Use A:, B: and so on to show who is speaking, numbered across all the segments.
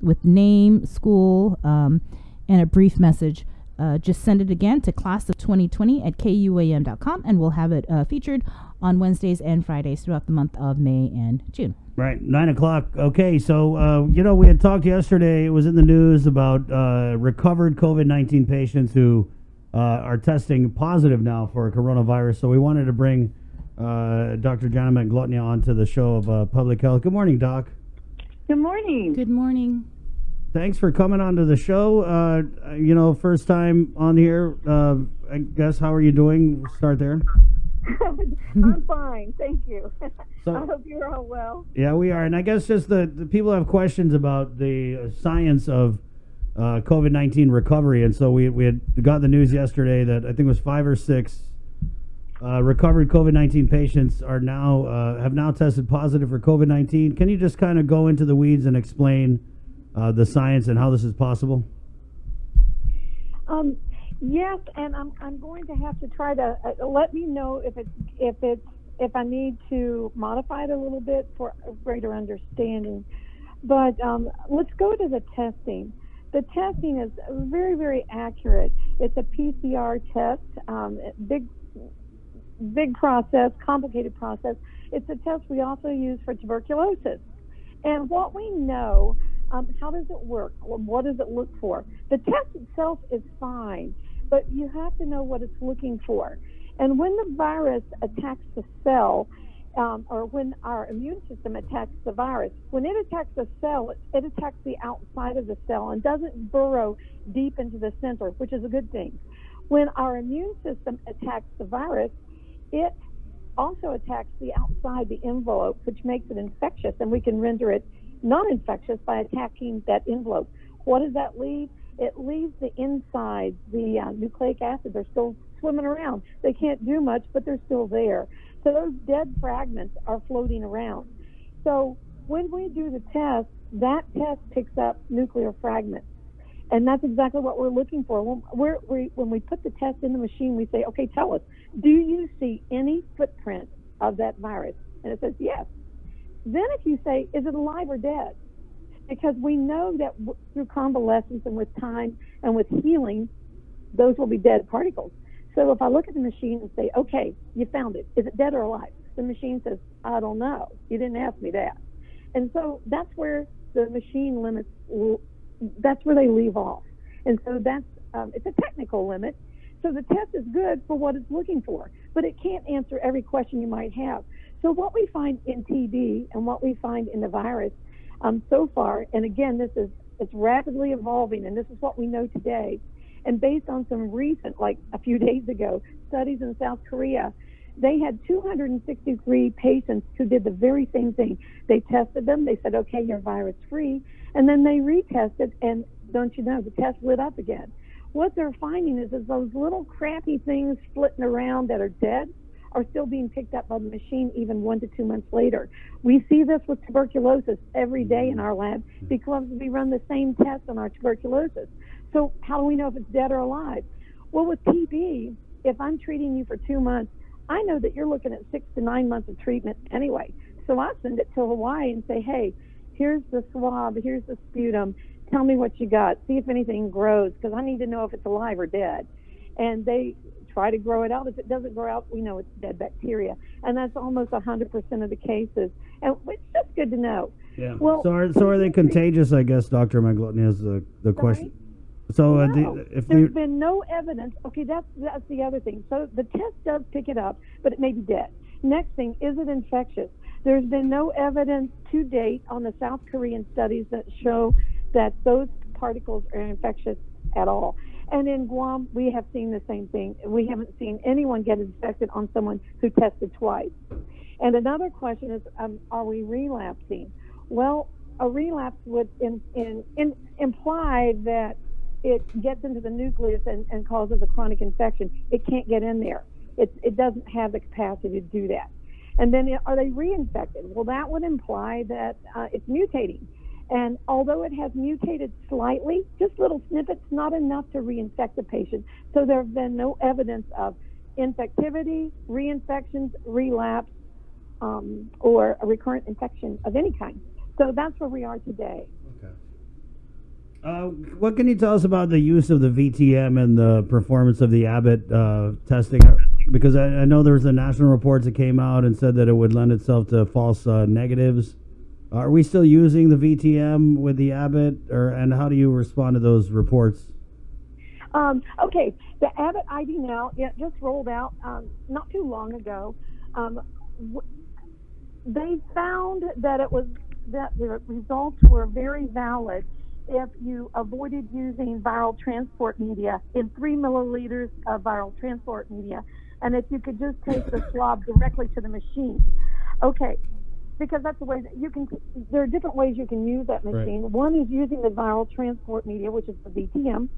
A: with name, school, and a brief message. Just send it again to class of2020@kuam.com, and we'll have it featured on Wednesdays and Fridays throughout the month of May and June.
B: Right, 9 o'clock. Okay, so, we had talked yesterday, it was in the news about recovered COVID-19 patients who are testing positive now for coronavirus. So we wanted to bring Dr. Janna Manglona onto the show of Public Health. Good morning, Doc.
C: Good morning.
A: Good morning.
B: Thanks for coming onto the show. First time on here. I guess, how are you doing? We'll start there.
C: I'm fine, thank you.
B: So,
C: I hope you're all well.
B: Yeah, we are. And I guess just the people have questions about the science of COVID-19 recovery. And so we had got the news yesterday that I think it was 5 or 6 recovered COVID-19 patients are now have now tested positive for COVID-19. Can you just kind of go into the weeds and explain the science and how this is possible?
C: Yes, and I'm going to have to try to let me know if I need to modify it a little bit for a greater understanding. But let's go to the testing. The testing is very, very accurate. It's a PCR test, big process, complicated process. It's a test we also use for tuberculosis. And what we know, how does it work? What does it look for? The test itself is fine, but you have to know what it's looking for. And when the virus attacks the cell, or when our immune system attacks the virus, when it attacks the cell, it attacks the outside of the cell and doesn't burrow deep into the center, which is a good thing. When our immune system attacks the virus, it also attacks the outside, the envelope, which makes it infectious, and we can render it non-infectious by attacking that envelope. What does that leave? It leaves the inside, the nucleic acids are still swimming around. They can't do much, but they're still there. So those dead fragments are floating around. So when we do the test, that test picks up nuclear fragments. And that's exactly what we're looking for. When we put the test in the machine, we say, okay, tell us, do you see any footprint of that virus? And it says yes. Then if you say, is it alive or dead? Because we know that through convalescence and with time and with healing, those will be dead particles. So if I look at the machine and say, okay, you found it. Is it dead or alive? The machine says, I don't know. You didn't ask me that. And so that's where the machine limits, that's where they leave off. And so that's, it's a technical limit. So the test is good for what it's looking for, but it can't answer every question you might have. So what we find in TB and what we find in the virus so far, and again, it's rapidly evolving, and this is what we know today. And based on some recent, like a few days ago, studies in South Korea, they had 263 patients who did the very same thing. They tested them. They said, okay, you're virus free. And then they retested, and don't you know, the test lit up again. What they're finding is those little crappy things flitting around that are dead are still being picked up by the machine even 1 to 2 months later. We see this with tuberculosis every day in our lab because we run the same test on our tuberculosis. So how do we know if it's dead or alive? Well, with TB, if I'm treating you for 2 months, I know that you're looking at 6 to 9 months of treatment anyway. So I send it to Hawaii and say, hey, here's the swab, here's the sputum. Tell me what you got. See if anything grows, because I need to know if it's alive or dead. And they try to grow it out. If it doesn't grow out, we know it's dead bacteria. And that's almost 100% of the cases. And it's just good to know.
B: Yeah. Well, so are they contagious, I guess, Dr. Manglona is the question. So
C: there's been no evidence. Okay, that's the other thing. So the test does pick it up, but it may be dead. Next thing, is it infectious? There's been no evidence to date on the South Korean studies that show that those particles are infectious at all. And in Guam, we have seen the same thing. We haven't seen anyone get infected on someone who tested twice. And another question is, are we relapsing? Well, a relapse would imply that it gets into the nucleus and causes a chronic infection. It can't get in there. It doesn't have the capacity to do that. And then are they reinfected? Well, that would imply that it's mutating. And although it has mutated slightly, just little snippets, not enough to reinfect the patient. So there have been no evidence of infectivity, reinfections, relapse, or a recurrent infection of any kind. So that's where we are today.
B: Okay. What can you tell us about the use of the VTM and the performance of the Abbott testing? Because I know there was a national report that came out and said that it would lend itself to false negatives. Are we still using the VTM with the Abbott, and how do you respond to those reports?
C: Okay, the Abbott ID now just rolled out not too long ago. They found that the results were very valid if you avoided using viral transport media in 3 milliliters of viral transport media, and if you could just take the swab directly to the machine. Okay, because that's the way that you can. There are different ways you can use that machine. Right. One is using the viral transport media, which is the VTM,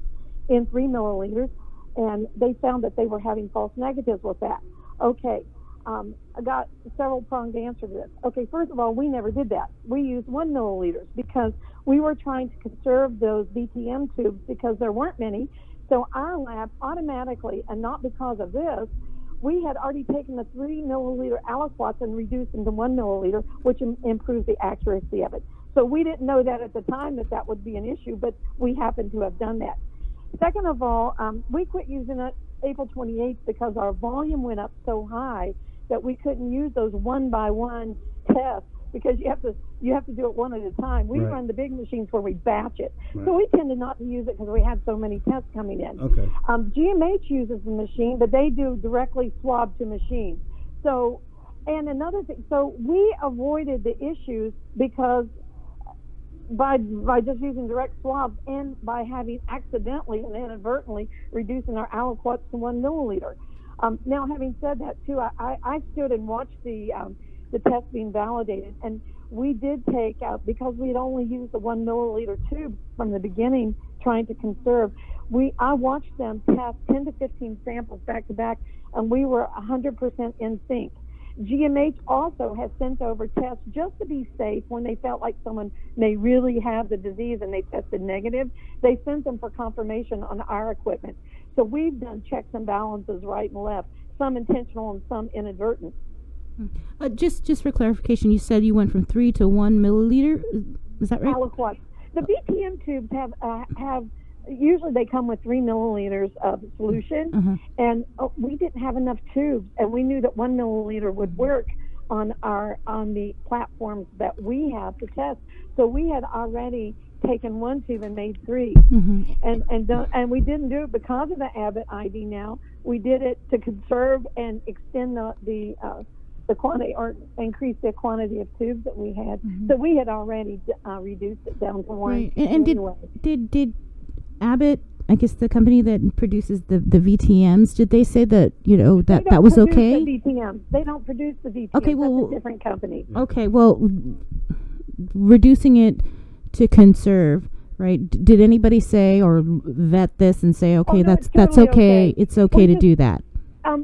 C: in 3 milliliters, and they found that they were having false negatives with that. Okay, I got several pronged answer to this. Okay, first of all, we never did that. We used 1 milliliters because we were trying to conserve those VTM tubes because there weren't many. So our lab automatically, and not because of this, we had already taken the 3 milliliter aliquots and reduced them to 1 milliliter, which improves the accuracy of it. So we didn't know that at the time that would be an issue, but we happened to have done that. Second of all, we quit using it April 28th because our volume went up so high that we couldn't use those one-by-one tests because you have to do it one at a time. We run the big machines where we batch it. Right. So we tended not to use it because we had so many tests coming in.
B: Okay.
C: GMH uses the machine, but they do directly swab to machine. So, and another thing, so we avoided the issues because by just using direct swabs and by having accidentally and inadvertently reducing our aliquots to 1 milliliter. Now, having said that, too, I stood and watched the test being validated, and we did take out, because we had only used the 1 milliliter tube from the beginning trying to conserve, I watched them test 10 to 15 samples back to back, and we were 100% in sync. GMH also has sent over tests just to be safe when they felt like someone may really have the disease and they tested negative. They sent them for confirmation on our equipment. So we've done checks and balances right and left, some intentional and some inadvertent.
A: Just for clarification, you said you went from 3 to 1 milliliter. Is that right?
C: Aliquots. The VTM tubes have usually they come with 3 milliliters of solution, and we didn't have enough tubes, and we knew that 1 milliliter would work on the platforms that we have to test. So we had already taken 1 tube and made 3, and we didn't do it because of the Abbott ID. Now we did it to conserve and extend the quantity or increase the quantity of tubes that we had. So we had already reduced it down to 1.
A: Right. And did Abbott, I guess the company that produces the VTMs, did they say that that was okay?
C: The VTMs. They don't produce the VTMs.
A: Okay, well,
C: that's a different company.
A: Okay, well, reducing it to conserve, right? Did anybody say or vet this and say, okay, that's okay. It's okay to do that.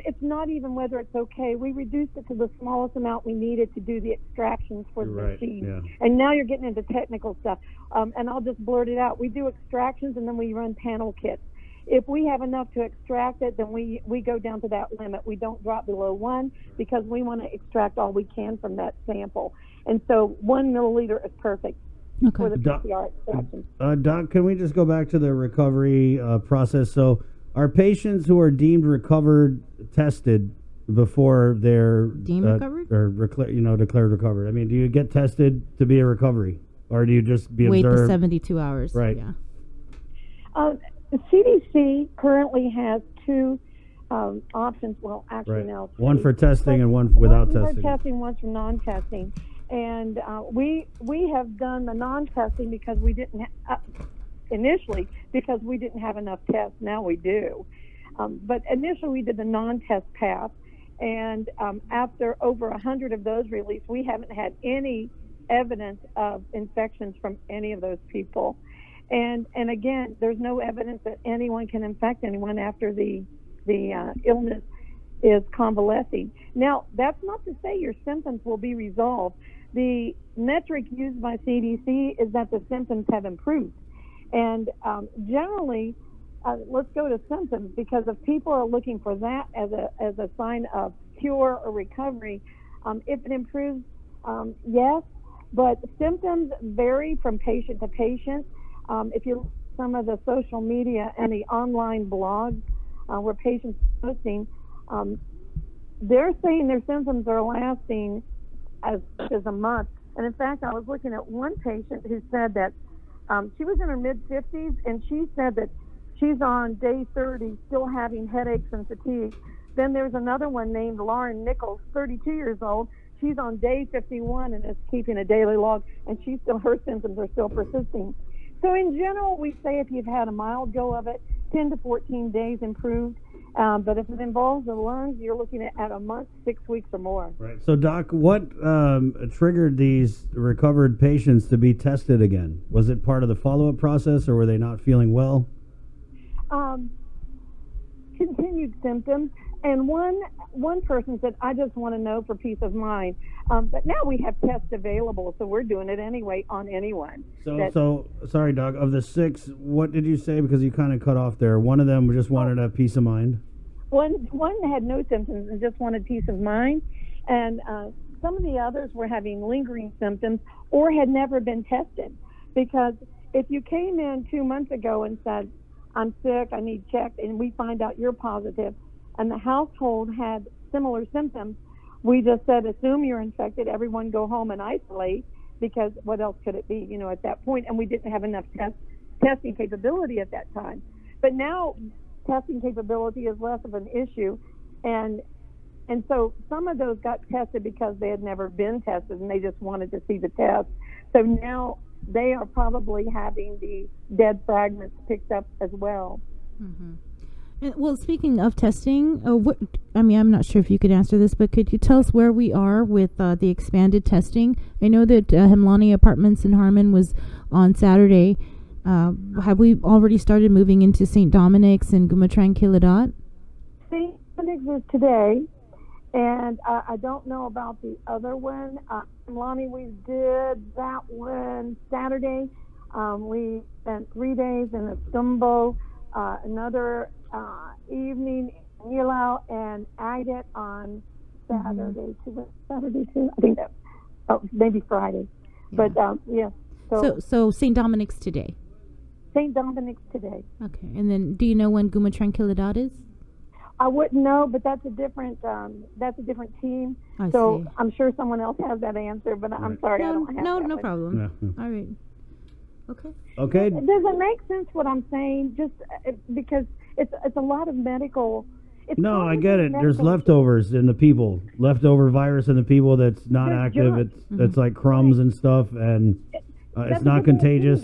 C: It's not even whether it's okay. We reduced it to the smallest amount we needed to do the extractions for the machine. Yeah. And now you're getting into technical stuff. And I'll just blurt it out. We do extractions and then we run panel kits. If we have enough to extract it, then we go down to that limit. We don't drop below 1 because we want to extract all we can from that sample. And so 1 milliliter is perfect for the PCR extraction.
B: Doc, can we just go back to the recovery process? So are patients who are deemed recovered tested before they're
A: deemed recovered
B: or declared recovered? I mean, do you get tested to be a recovery, or do you just be
A: wait
B: observed?
A: The 72 hours?
B: Right.
A: Yeah.
C: The CDC currently has 2 options. Well, actually now
B: one for testing and one without testing.
C: One for testing, one for non-testing, and we have done the non-testing because we didn't. Initially, because we didn't have enough tests. Now we do. But initially we did the non-test path, and after over 100 of those released, we haven't had any evidence of infections from any of those people. And again, there's no evidence that anyone can infect anyone after the illness is convalescing. Now, that's not to say your symptoms will be resolved. The metric used by CDC is that the symptoms have improved. And generally, let's go to symptoms, because if people are looking for that as a sign of cure or recovery, if it improves, yes, but symptoms vary from patient to patient. If you look at some of the social media and the online blogs where patients are posting, they're saying their symptoms are lasting as much as a month. And in fact, I was looking at one patient who said that she was in her mid-50s, and she said that she's on day 30 still having headaches and fatigue. Then there's another one named Lauren Nichols, 32 years old. She's on day 51 and is keeping a daily log, and her symptoms are still persisting. So in general, we say if you've had a mild go of it, 10 to 14 days improved. But if it involves the lungs, you're looking at a month, 6 weeks or more.
B: Right. So, Doc, what triggered these recovered patients to be tested again? Was it part of the follow-up process, or were they not feeling well?
C: Continued symptoms. And one person said, I just want to know for peace of mind. But now we have tests available, so we're doing it anyway on anyone.
B: So sorry, Doc, of the 6, what did you say? Because you kind of cut off there. One of them just wanted a peace of mind.
C: One had no symptoms and just wanted peace of mind. And some of the others were having lingering symptoms or had never been tested. Because if you came in 2 months ago and said, I'm sick, I need checked, and we find out you're positive, and the household had similar symptoms, we just said, assume you're infected, everyone go home and isolate, because what else could it be, at that point? And we didn't have enough testing capability at that time. But now testing capability is less of an issue, and so some of those got tested because they had never been tested, and they just wanted to see the test. So now they are probably having the dead fragments picked up as well.
A: Mm-hmm. Well, speaking of testing, I'm not sure if you could answer this, but could you tell us where we are with the expanded testing? I know that Hemlani Apartments in Harmon was on Saturday. Have we already started moving into St. Dominic's and Gumatran-Kiladat?
C: St. Dominic's is today, and I don't know about the other one. Hemlani, we did that one Saturday. We spent 3 days in Estumbo, another evening in Ilau, and Agate on Saturday too. I think that maybe Friday. Yeah. But yeah.
A: So St. Dominic's today.
C: St. Dominic's today.
A: Okay, and then do you know when Gumatran-Kiladat is?
C: I wouldn't know, but that's a different team.
A: I
C: so
A: see.
C: I'm sure someone else has that answer, but I'm sorry, I don't have that.
A: No
C: one.
A: problem.
B: Yeah.
A: All right. Okay.
B: Okay.
C: Does it make sense what I'm saying? Just because it's a lot of medical.
B: No, I get it. There's leftovers in the people, leftover virus in the people that's not active. It's like crumbs and stuff, and it's not contagious.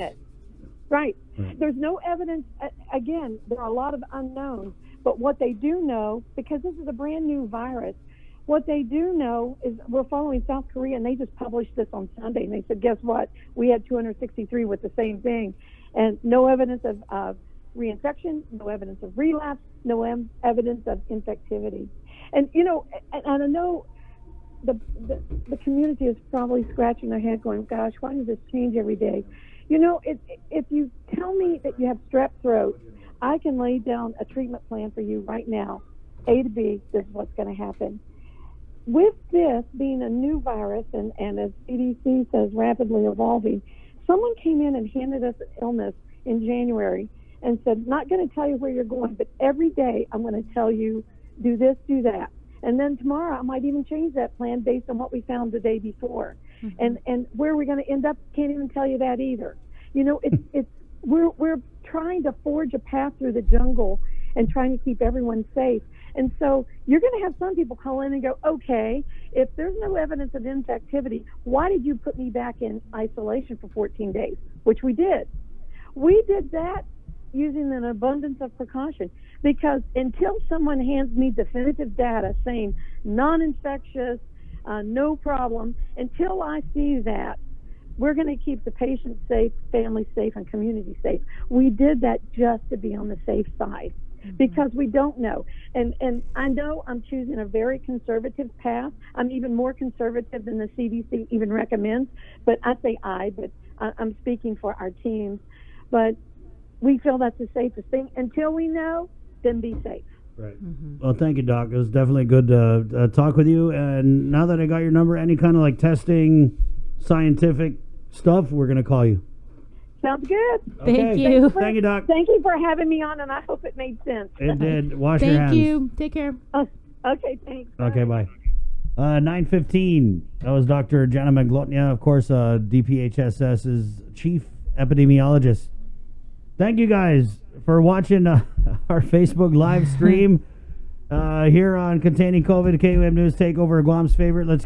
C: Right. There's no evidence. Again, there are a lot of unknowns, but what they do know, because this is a brand new virus, what they do know is we're following South Korea, and they just published this on Sunday, and they said, guess what? We had 263 with the same thing, and no evidence of reinfection, no evidence of relapse, no evidence of infectivity. And, and I know the community is probably scratching their head going, gosh, why does this change every day? If you tell me that you have strep throat, I can lay down a treatment plan for you right now. A to B, this is what's going to happen. With this being a new virus and as CDC says, rapidly evolving, someone came in and handed us an illness in January and said, not going to tell you where you're going, but every day I'm going to tell you, do this, do that. And then tomorrow I might even change that plan based on what we found the day before. Mm-hmm. And where we're going to end up, can't even tell you that either. We're trying to forge a path through the jungle and trying to keep everyone safe. And so you're going to have some people call in and go, okay, if there's no evidence of infectivity, why did you put me back in isolation for 14 days? Which we did. We did that using an abundance of precaution, because until someone hands me definitive data saying non-infectious, no problem, until I see that, we're going to keep the patient safe, family safe, and community safe. We did that just to be on the safe side, because we don't know. And I know I'm choosing a very conservative path. I'm even more conservative than the CDC even recommends, but I say but I'm speaking for our teams. But we feel that's the safest thing. Until we know, then be safe.
B: Right. Mm-hmm. Well, thank you, Doc. It was definitely good to talk with you. And now that I got your number, any kind of testing, scientific stuff, we're going to call you.
C: Sounds good.
A: Thank you.
B: Thank you, Doc.
C: Thank you for having me on, and I hope it made sense.
B: It did. Wash your hands.
A: Thank you. Take care.
C: Okay, thanks.
B: Okay, bye. 9:15. That was Dr. Janna Manglona, of course, DPHSS's chief epidemiologist. Thank you guys for watching our Facebook live stream here on Containing COVID. KUM News Takeover, Guam's favorite. Let's